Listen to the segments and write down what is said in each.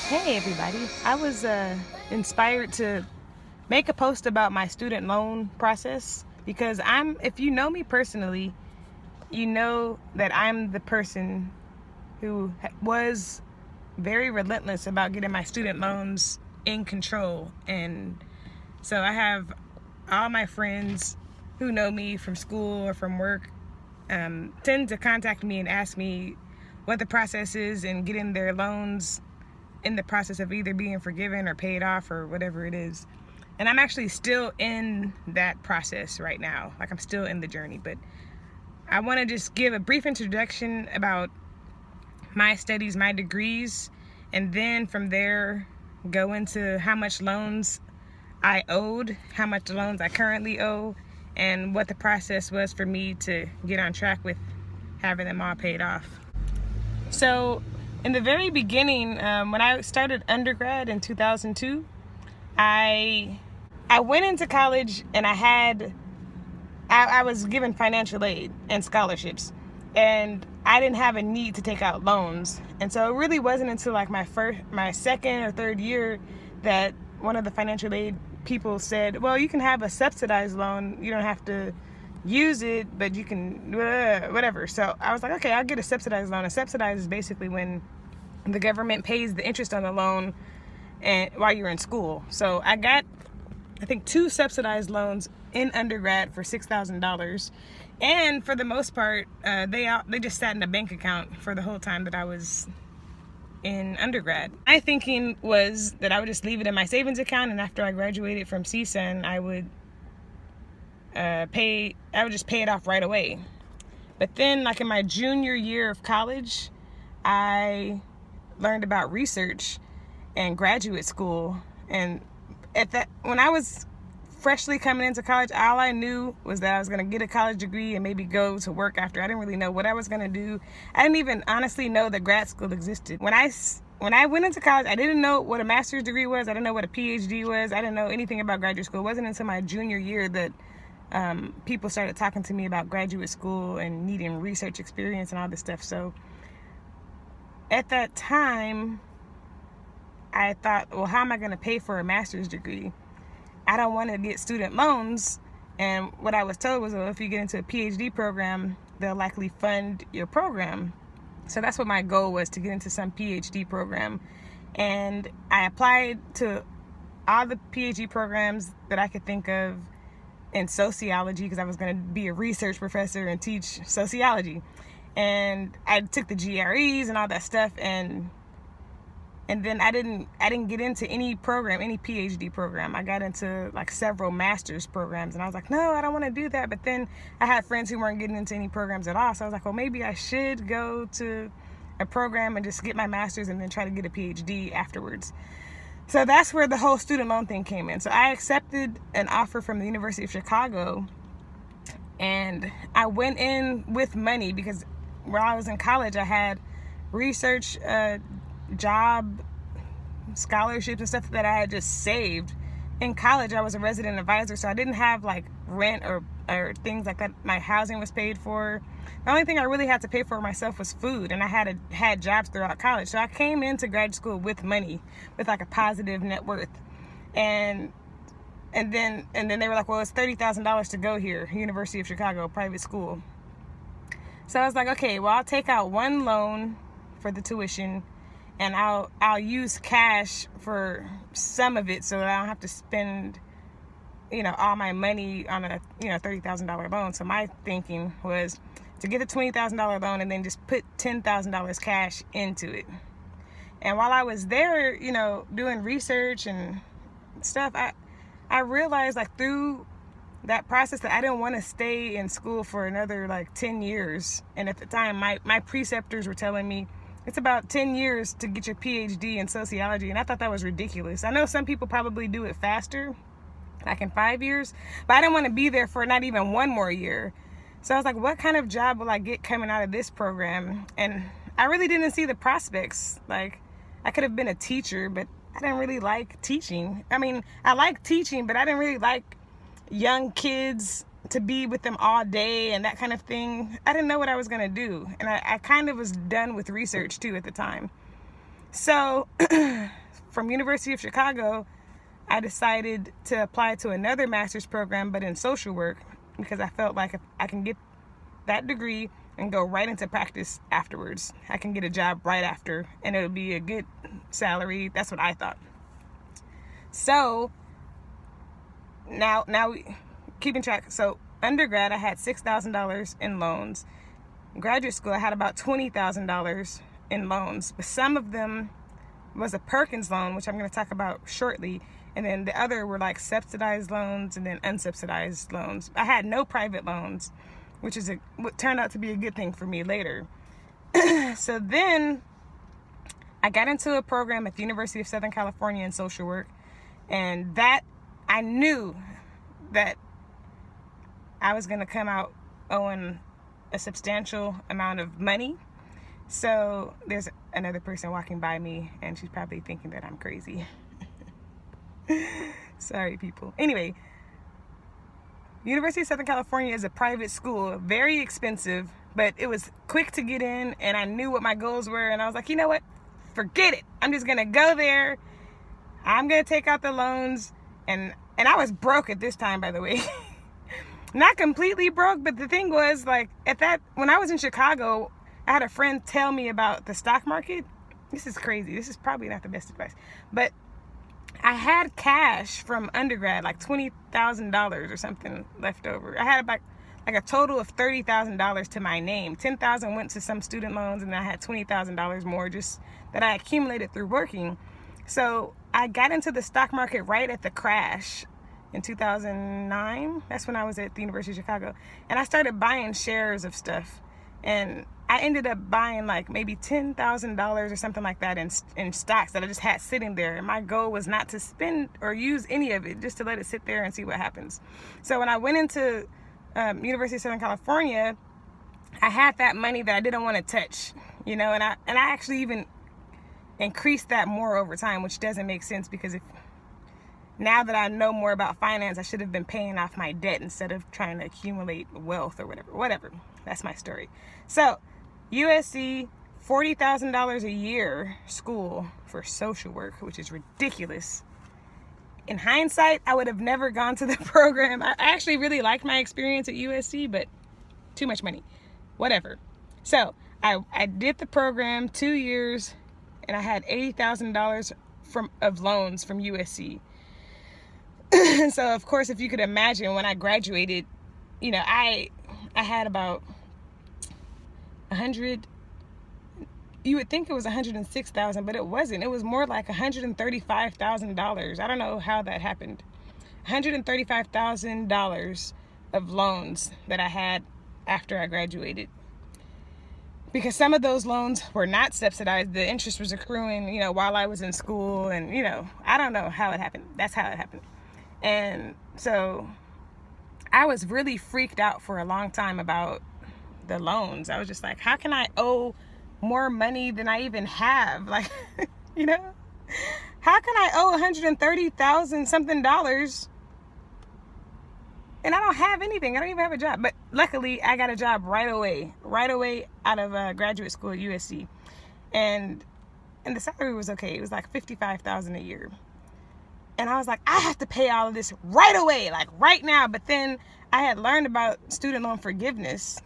Hey everybody. I was inspired to make a post about my student loan process because if you know me personally, you know that I'm the person who was very relentless about getting my student loans in control. And so I have all my friends who know me from school or from work tend to contact me and ask me what the process is in getting their loans in the process of either being forgiven or paid off or whatever it is. And I'm actually still in that process right now. Like, I'm still in the journey, but I want to just give a brief introduction about my studies, my degrees, and then from there go into how much loans I owed, how much loans I currently owe, and what the process was for me to get on track with having them all paid off. So, in the very beginning, when I started undergrad in 2002, I went into college and I was given financial aid and scholarships, and I didn't have a need to take out loans. And so it really wasn't until like my second or third year that one of the financial aid people said, well, you can have a subsidized loan. You don't have to use it, but you can whatever. So I was like, okay, I'll get a subsidized loan. A subsidized is basically when the government pays the interest on the loan and while you're in school. So I got, I think, 2 subsidized loans in undergrad for $6,000, and for the most part, they just sat in a bank account for the whole time that I was in undergrad. My thinking was that I would just leave it in my savings account, and after I graduated from CSUN, I would just pay it off right away. But then, like in my junior year of college, I learned about research and graduate school. And when I was freshly coming into college, all I knew was that I was going to get a college degree and maybe go to work after. I didn't really know what I was going to do. I didn't even honestly know that grad school existed. When I went into college, I didn't know what a master's degree was. I didn't know what a PhD was. I didn't know anything about graduate school. It wasn't until my junior year that people started talking to me about graduate school and needing research experience and all this stuff. So at that time, I thought, well, how am I going to pay for a master's degree? I don't want to get student loans. And what I was told was, well, if you get into a PhD program, they'll likely fund your program. So that's what my goal was, to get into some PhD program. And I applied to all the PhD programs that I could think of in sociology, because I was going to be a research professor and teach sociology. And I took the GREs and all that stuff, and then I didn't get into any program, any PhD program. I got into like several master's programs, and I was like, no, I don't want to do that. But then I had friends who weren't getting into any programs at all. So I was like, well, maybe I should go to a program and just get my master's and then try to get a PhD afterwards. So that's where the whole student loan thing came in. So I accepted an offer from the University of Chicago, and I went in with money because while I was in college, I had research, job scholarships and stuff that I had just saved. In college, I was a resident advisor, so I didn't have like rent or things like that. My housing was paid for. The only thing I really had to pay for myself was food, and I had jobs throughout college. So I came into grad school with money, with like a positive net worth, and then they were like, well, it's $30,000 to go here, University of Chicago, private school. So I was like, okay, well, I'll take out one loan for the tuition, and I'll use cash for some of it so that I don't have to spend, all my money on a, $30,000 loan. So my thinking was to get a $20,000 loan and then just put $10,000 cash into it. And while I was there, doing research and stuff, I realized, like, through that process, that I didn't want to stay in school for another like 10 years. And at the time, my preceptors were telling me it's about 10 years to get your PhD in sociology. And I thought that was ridiculous. I know some people probably do it faster, like in 5 years, but I didn't want to be there for not even one more year. So I was like, what kind of job will I get coming out of this program? And I really didn't see the prospects. Like, I could have been a teacher, but I didn't really like teaching. I mean, I like teaching, but I didn't really like young kids, to be with them all day and that kind of thing. I didn't know what I was going to do. And I kind of was done with research too at the time. So from University of Chicago, I decided to apply to another master's program, but in social work, because I felt like if I can get that degree and go right into practice afterwards, I can get a job right after and it'll be a good salary. That's what I thought. So now keeping track. So undergrad, I had $6,000 in loans. Graduate school, I had about $20,000 in loans, but some of them was a Perkins loan, which I'm going to talk about shortly. And then the other were like subsidized loans and then unsubsidized loans. I had no private loans, which is what turned out to be a good thing for me later. So then I got into a program at the University of Southern California in social work, and that I knew that I was going to come out owing a substantial amount of money. So there's another person walking by me and she's probably thinking that I'm crazy. Sorry, people. Anyway, University of Southern California is a private school, very expensive, but it was quick to get in and I knew what my goals were, and I was like, you know what? Forget it. I'm just going to go there. I'm going to take out the loans, and I was broke at this time, by the way. Not completely broke, but the thing was, like, when I was in Chicago, I had a friend tell me about the stock market. This is crazy. This is probably not the best advice, but I had cash from undergrad, like $20,000 or something left over. I had about like a total of $30,000 to my name. $10,000 went to some student loans, and I had $20,000 more just that I accumulated through working. So I got into the stock market right at the crash in 2009. That's when I was at the University of Chicago, and I started buying shares of stuff, and I ended up buying like maybe $10,000 or something like that in stocks that I just had sitting there. And my goal was not to spend or use any of it, just to let it sit there and see what happens. So when I went into University of Southern California, I had that money that I didn't want to touch, and I actually even increased that more over time, which doesn't make sense, because now that I know more about finance, I should have been paying off my debt instead of trying to accumulate wealth or whatever. That's my story. So USC, $40,000 a year school for social work, which is ridiculous. In hindsight, I would have never gone to the program. I actually really liked my experience at USC, but too much money. Whatever. So I did the program 2 years, and I had $80,000 of loans from USC. So of course, if you could imagine, when I graduated, I had about 100. You would think it was 106,000, but it wasn't. It was more like $135,000. I don't know how that happened. $135,000 of loans that I had after I graduated. Because some of those loans were not subsidized. The interest was accruing, while I was in school, and I don't know how it happened. That's how it happened. And so I was really freaked out for a long time about the loans. I was just like, how can I owe more money than I even have? Like, how can I owe $130,000 something dollars and I don't have anything? I don't even have a job. But luckily, I got a job right away out of graduate school at USC, and the salary was okay. It was like $55,000 a year. And I was like, I have to pay all of this right away, like right now. But then I had learned about student loan forgiveness,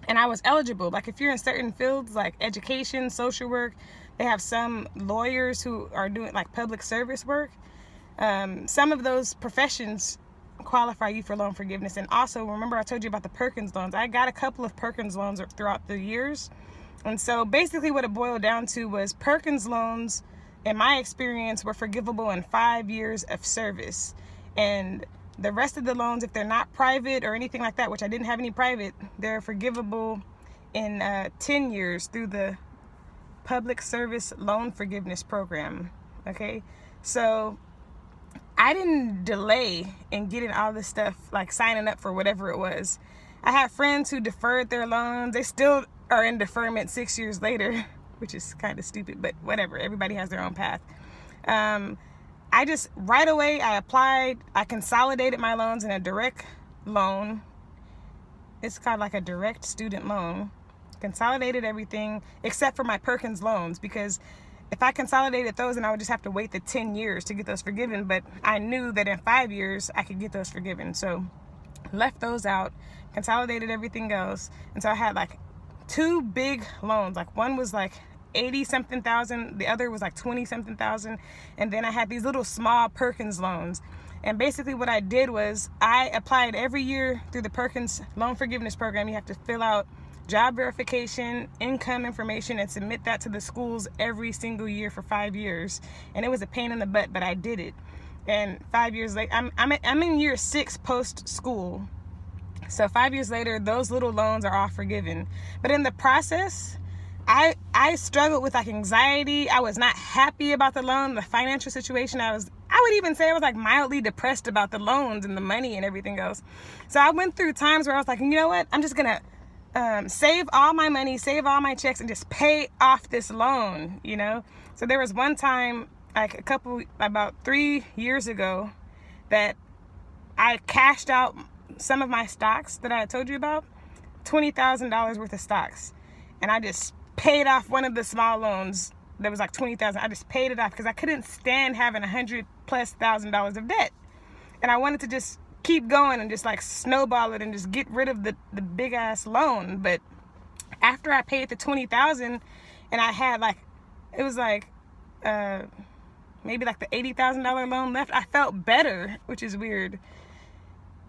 and I was eligible. Like, if you're in certain fields like education, social work, they have some lawyers who are doing like public service work. Some of those professions qualify you for loan forgiveness. And also, remember I told you about the Perkins loans. I got a couple of Perkins loans throughout the years. And so basically what it boiled down to was Perkins loans, in my experience, were forgivable in 5 years of service. And the rest of the loans, if they're not private or anything like that, which I didn't have any private, they're forgivable in 10 years through the Public Service Loan Forgiveness Program. Okay, so I didn't delay in getting all this stuff, like signing up for whatever it was. I have friends who deferred their loans. They still are in deferment 6 years later, which is kind of stupid, but whatever. Everybody has their own path. I just, right away, I applied. I consolidated my loans in a direct loan. It's called like a direct student loan. Consolidated everything except for my Perkins loans, because if I consolidated those, then I would just have to wait the 10 years to get those forgiven. But I knew that in 5 years I could get those forgiven. So left those out, consolidated everything else. And so I had like 2 big loans. Like one was like 80 something thousand, the other was like 20 something thousand. And then I had these little small Perkins loans. And basically what I did was I applied every year through the Perkins loan forgiveness program. You have to fill out job verification, income information, and submit that to the schools every single year for 5 years. And it was a pain in the butt, but I did it. And 5 years later, I'm in year 6 post school. So 5 years later, those little loans are all forgiven. But in the process, I struggled with like anxiety. I was not happy about the loan, the financial situation. I would even say I was like mildly depressed about the loans and the money and everything else. So I went through times where I was like, you know what? I'm just gonna save all my money, save all my checks, and just pay off this loan, you know? So there was one time, like about 3 years ago, that I cashed out some of my stocks that I had told you about, $20,000 worth of stocks. And I just paid off one of the small loans that was like $20,000. I just paid it off because I couldn't stand having $100,000+ of debt. And I wanted to just keep going and just like snowball it and just get rid of the big ass loan. But after I paid the $20,000 and I had like, it was like maybe like the $80,000 loan left, I felt better, which is weird.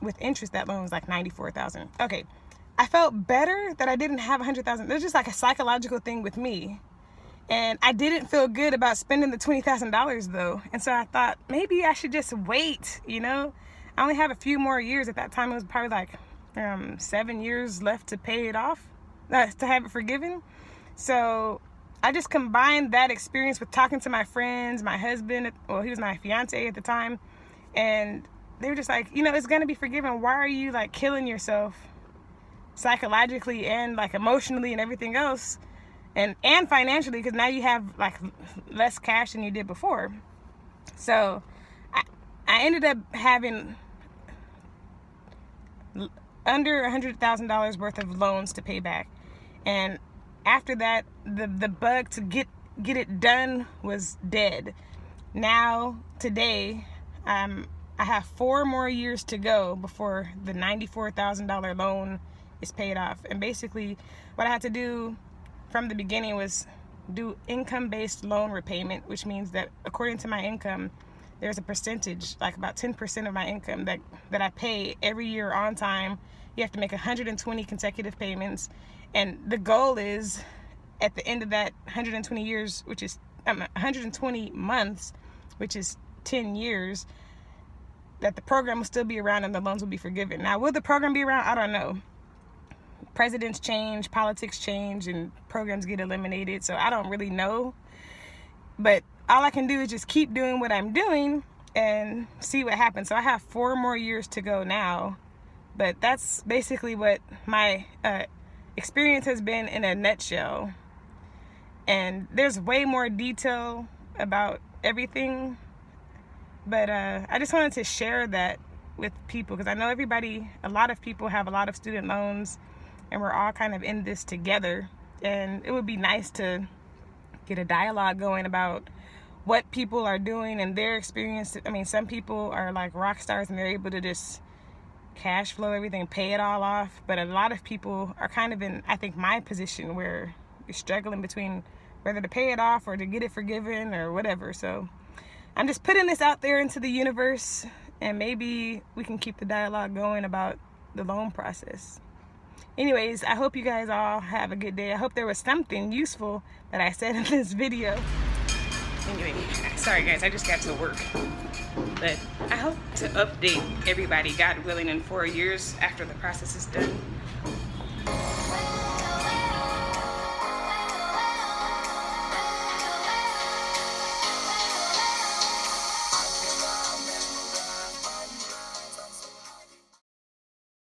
With interest, that loan was like $94,000. Okay, I felt better that I didn't have $100,000. There's just like a psychological thing with me. And I didn't feel good about spending the $20,000 though. And so I thought maybe I should just wait, you know? I only have a few more years. At that time, it was probably like 7 years left to pay it off, to have it forgiven. So I just combined that experience with talking to my friends, my husband, well, he was my fiance at the time. And they were just like, you know, it's going to be forgiven. Why are you like killing yourself psychologically and like emotionally and everything else? And financially, because now you have like less cash than you did before. So I ended up having under $100,000 worth of loans to pay back. And after that, the bug to get it done was dead. Now, today, I have 4 more years to go before the $94,000 loan is paid off. And basically, what I had to do from the beginning was do income-based loan repayment, which means that according to my income, there's a percentage, like about 10% of my income that I pay every year on time. You have to make 120 consecutive payments. And the goal is at the end of that 120 years, which is 120 months, which is 10 years, that the program will still be around and the loans will be forgiven. Now, will the program be around? I don't know. Presidents change, politics change, and programs get eliminated. So I don't really know. But all I can do is just keep doing what I'm doing and see what happens. So I have 4 more years to go now. But that's basically what my experience has been in a nutshell. And there's way more detail about everything. But I just wanted to share that with people because I know a lot of people have a lot of student loans and we're all kind of in this together. And it would be nice to get a dialogue going about what people are doing and their experience. I mean, some people are like rock stars and they're able to just cash flow everything, pay it all off. But a lot of people are kind of in, I think, my position where you're struggling between whether to pay it off or to get it forgiven or whatever. So I'm just putting this out there into the universe and maybe we can keep the dialogue going about the loan process. Anyways, I hope you guys all have a good day. I hope there was something useful that I said in this video. Anyway, sorry guys, I just got to work. But I hope to update everybody, God willing, in 4 years after the process is done.